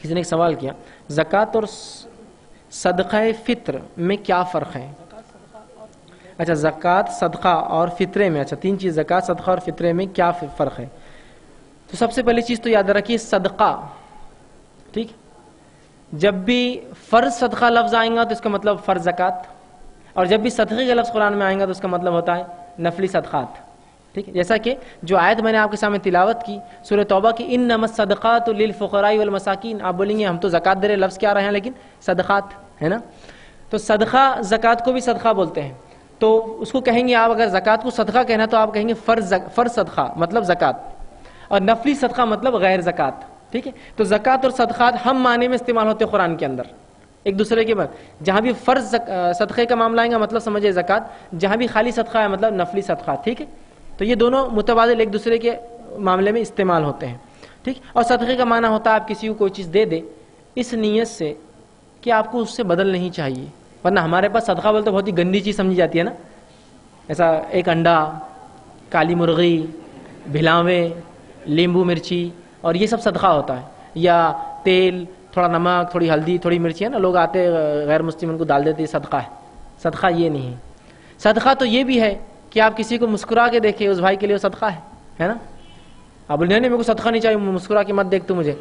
کسی نے ایک سوال کیا زکوٰۃ اور صدقہ فطر میں کیا فرق ہے؟ اچھا، زکوٰۃ، صدقہ اور فطرے میں، اچھا تین چیز، زکوٰۃ، صدقہ اور فطرے میں کیا فرق ہے؟ تو سب سے پہلی چیز تو یاد رکھیے صدقہ، ٹھیک، جب بھی فرض صدقہ لفظ آئیں گا تو اس کا مطلب فرض زکوٰۃ، اور جب بھی صدقے کا لفظ قرآن میں آئیں گا تو اس کا مطلب ہوتا ہے نفلی صدقات، ٹھیک ہے؟ جیسا کہ جو آیت میں نے آپ کے سامنے تلاوت کی سورہ توبہ کی، انما الصدقات للفقراء والمساکین، آپ بولیں گے ہم تو زکوٰۃ دے رہے، لفظ کیا رہے ہیں لیکن صدقات ہے نا، تو صدقہ، زکوٰۃ کو بھی صدقہ بولتے ہیں، تو اس کو کہیں گے آپ اگر زکوٰۃ کو صدقہ کہنا تو آپ کہیں گے فرض صدقہ مطلب زکوٰۃ، اور نفلی صدقہ مطلب غیر زکوٰۃ، ٹھیک ہے؟ تو زکوٰۃ اور صدقات ہم معنی میں استعمال ہوتے ہیں قرآن کے اندر ایک دوسرے کے بعد، جہاں بھی فرض صدقے کا معاملہ آئے گا مطلب سمجھے زکوٰۃ، جہاں بھی خالی صدقہ ہے مطلب نفلی صدقہ، ٹھیک ہے؟ تو یہ دونوں متبادل ایک دوسرے کے معاملے میں استعمال ہوتے ہیں، ٹھیک؟ اور صدقے کا معنی ہوتا ہے آپ کسی کو کوئی چیز دے دے اس نیت سے کہ آپ کو اس سے بدل نہیں چاہیے، ورنہ ہمارے پاس صدقہ بولتے بہت ہی گندی چیز سمجھی جاتی ہے نا، ایسا ایک انڈا، کالی مرغی، بھلاوے، لیمبو مرچی، اور یہ سب صدقہ ہوتا ہے، یا تیل، تھوڑا نمک، تھوڑی ہلدی، تھوڑی مرچی ہے نا، لوگ آتے غیر مسلم ان کو ڈال دیتے، صدقہ ہے، صدقہ یہ نہیں ہے۔ صدقہ تو یہ بھی ہے کہ آپ کسی کو مسکرا کے دیکھیں، اس بھائی کے لیے صدقہ ہے نا، آپ بولے نہیں میرے کو صدقہ نہیں چاہیے، مسکرا کے مت دیکھ تو مجھے۔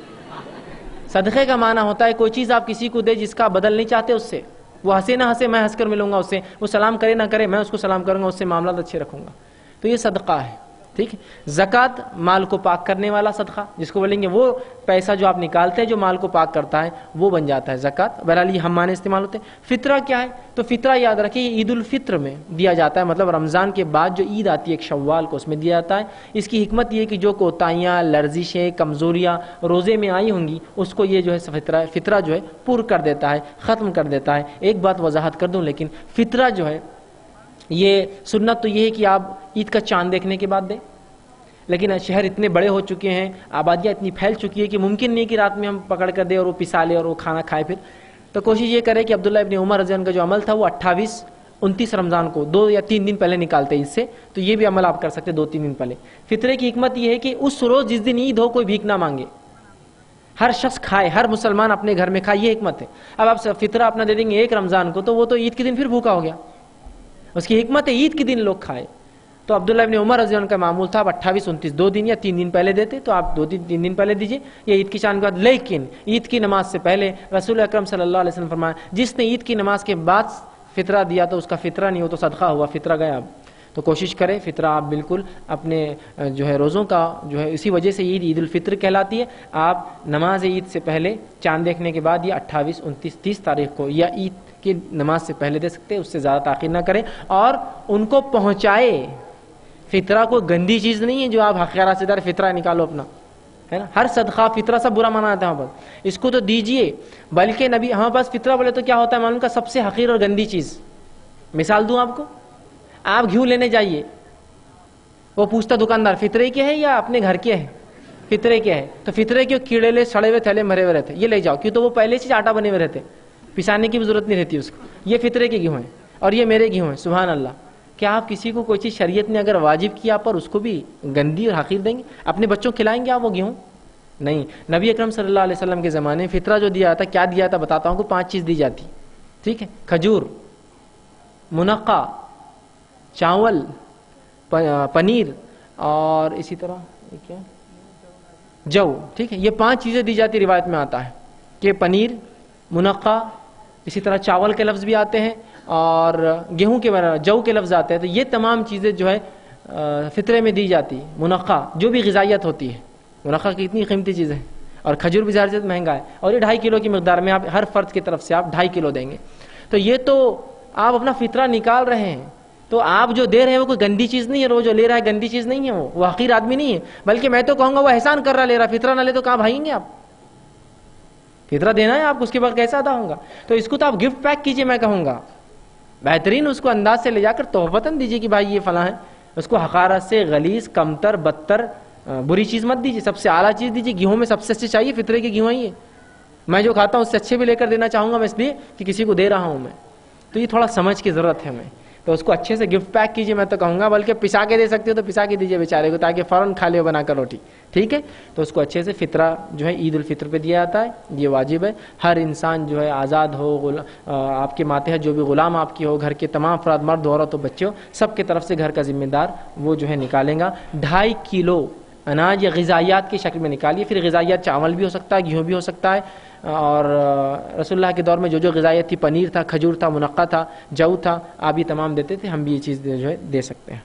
صدقے کا معنی ہوتا ہے کوئی چیز آپ کسی کو دے جس کا بدل نہیں چاہتے اس سے، وہ ہنسے نہ ہنسے میں ہنس کر ملوں گا اس سے، وہ سلام کرے نہ کرے میں اس کو سلام کروں گا، اس سے معاملات اچھے رکھوں گا، تو یہ صدقہ ہے، ٹھیک ہے؟ زکوٰۃ مال کو پاک کرنے والا صدقہ، جس کو بولیں گے وہ پیسہ جو آپ نکالتے ہیں جو مال کو پاک کرتا ہے وہ بن جاتا ہے زکوٰۃ، بہرحال یہ ہم معنی استعمال ہوتے ہیں۔ فطرہ کیا ہے؟ تو فطرہ یاد رکھیے یہ عید الفطر میں دیا جاتا ہے، مطلب رمضان کے بعد جو عید آتی ہے ایک شوال کو، اس میں دیا جاتا ہے۔ اس کی حکمت یہ ہے کہ جو کوتاہیاں، لرزشیں، کمزوریاں روزے میں آئی ہوں گی اس کو یہ جو ہے فطرہ جو ہے پور کر دیتا ہے، ختم کر دیتا ہے۔ ایک بات وضاحت کر دوں، لیکن فطرہ جو ہے یہ سنت تو یہ ہے کہ آپ عید کا چاند دیکھنے کے بعد دیں، لیکن شہر اتنے بڑے ہو چکے ہیں، آبادیاں اتنی پھیل چکی ہے کہ ممکن نہیں کہ رات میں ہم پکڑ کر دیں اور وہ پسا لے اور وہ کھانا کھائے پھر، تو کوشش یہ کرے کہ عبداللہ ابن عمر رضی اللہ عنہ کا جو عمل تھا وہ 28 29 رمضان کو 2 یا 3 دن پہلے نکالتے ہیں اس سے، تو یہ بھی عمل آپ کر سکتے 2-3 دن پہلے۔ فطرے کی حکمت یہ ہے کہ اس روز جس دن عید ہو کوئی بھیک نہ مانگے، ہر شخص کھائے، ہر مسلمان اپنے گھر میں کھائے، یہ حکمت ہے۔ اب آپ فطرہ اپنا دے دیں گے 1 رمضان کو تو وہ تو عید کے دن پھر بھوکا ہو گیا، اس کی حکمت ہے عید کے دن لوگ کھائے۔ تو عبداللہ ابن عمر رضی اللہ عنہ کا معمول تھا، آپ 28 29 2 دن یا 3 دن پہلے دیتے، تو آپ 2-3 دن پہلے دیجیے یا عید کی چاند کے بعد، لیکن عید کی نماز سے پہلے رسول اکرم صلی اللہ علیہ وسلم فرمایا جس نے عید کی نماز کے بعد فطرہ دیا تو اس کا فطرہ نہیں ہو تو صدقہ ہوا، فطرہ گیا۔ اب تو کوشش کریں فطرہ آپ بالکل اپنے جو ہے روزوں کا جو ہے، اسی وجہ سے عید الفطر کہلاتی ہے۔ آپ نماز عید سے پہلے چاند دیکھنے کے بعد یا 28 29 30 تاریخ کو یا عید کی نماز سے پہلے دے سکتے ہیں، اس سے زیادہ تاخیر نہ کریں اور ان کو پہنچائے۔ فطرہ کوئی گندی چیز نہیں ہے جو آپ حقیرہ سے در فطرہ نکالو اپنا، ہے نا، ہر صدقہ فطرہ سب برا مانا جاتا ہے وہاں پر، اس کو تو دیجئے۔ بلکہ نبی ہمارے پاس فطرہ بولے تو کیا ہوتا ہے معلوم کا سب سے حقیر اور گندی چیز، مثال دوں آپ کو، آپ گھیو لینے جائیے، وہ پوچھتا دکاندار فطرے کے ہے یا اپنے گھر کے ہے؟ فطرے کے ہے، تو فطرے کے کیڑے لے سڑے ہوئے تھیلے مرے ہوئے رہتے، یہ لے جاؤ، کیوں تو وہ پہلے سے آٹا بنے ہوئے رہتے، پسانے کی بھی ضرورت نہیں رہتی اس کو، یہ فطرے کے گیہوں ہیں اور یہ میرے گیہوں ہیں۔ سبحان اللہ، کیا آپ کسی کو کوئی چیز شریعت نے اگر واجب کیا پر اس کو بھی گندی اور حقیر دیں گے؟ اپنے بچوں کو کھلائیں گے آپ وہ گیہوں؟ نہیں۔ نبی اکرم صلی اللہ علیہ وسلم کے زمانے میں فطرہ جو دیا تھا، کیا دیا تھا بتاتا ہوں، کو 5 چیز دی جاتی، ٹھیک ہے؟ کھجور، منقع، چاول، پنیر اور اسی طرح کیا جو، ٹھیک ہے؟ یہ 5 چیزیں دی جاتی، روایت میں آتا ہے کہ پنیر، منقع، اسی طرح چاول کے لفظ بھی آتے ہیں اور گیہوں کے جو کے لفظ آتے ہیں، تو یہ تمام چیزیں جو ہے فطرے میں دی جاتی۔ منقع جو بھی غذائیت ہوتی ہے، منقع کی اتنی قیمتی چیز ہے، اور کھجور بھی زیادہ سے مہنگا ہے، اور یہ 2.5 کلو کی مقدار میں آپ ہر فرد کی طرف سے آپ 2.5 کلو دیں گے، تو یہ تو آپ اپنا فطرہ نکال رہے ہیں، تو آپ جو دے رہے ہیں وہ کوئی گندی چیز نہیں ہے، وہ جو لے رہا ہے گندی چیز نہیں ہے، وہ حقیر آدمی نہیں ہے، بلکہ میں تو کہوں گا وہ احسان کر رہا لے رہا، فطرہ نہ لے تو کہاں بھائیں گے آپ؟ فطرہ دینا ہے آپ کو، اس کے بعد کیسا ادا ہوگا؟ تو اس کو تو آپ گفٹ پیک کیجئے، میں کہوں گا بہترین اس کو انداز سے لے جا کر تحفتاً دیجیے کہ بھائی یہ فلاں ہے، اس کو حقارت سے غلیظ، کمتر، بدتر، بری چیز مت دیجیے، سب سے اعلیٰ چیز دیجیے۔ گیہوں میں سب سے اچھے چاہیے، فطرے کے گیہوں ہی ہے، میں جو کھاتا ہوں اس سے اچھے بھی لے کر دینا چاہوں گا میں، اس لیے کہ کسی کو دے رہا ہوں میں، تو یہ تھوڑا سمجھ کی ضرورت ہے ہمیں۔ تو اس کو اچھے سے گفٹ پیک کیجیے میں تو کہوں گا، بلکہ پسا کے دے سکتے ہو تو پسا کے دیجیے بیچارے کو، تاکہ فوراً کھا لے بنا کر روٹی، ٹھیک ہے. تو اس کو اچھے سے فطرہ جو ہے عید الفطر پہ دیا جاتا ہے، یہ واجب ہے. ہر انسان جو ہے آزاد ہو، آپ کے ماتحت جو بھی غلام آپ کی ہو، گھر کے تمام افراد مرد ہو عورت ہو بچے ہو، سب کی طرف سے گھر کا ذمہ دار وہ جو ہے نکالیں گا. 2.5 کلو اناج یا غذائیات کی شکل میں نکالیے. پھر غذائیات چاول بھی ہو سکتا ہے، گیہوں بھی ہو سکتا ہے، اور رسول اللہ کے دور میں جو جو غذائیت تھی، پنیر تھا، کھجور تھا، منقع تھا، جو تھا، آپ یہ تمام دیتے تھے، ہم بھی یہ چیز جو ہے دے سکتے ہیں.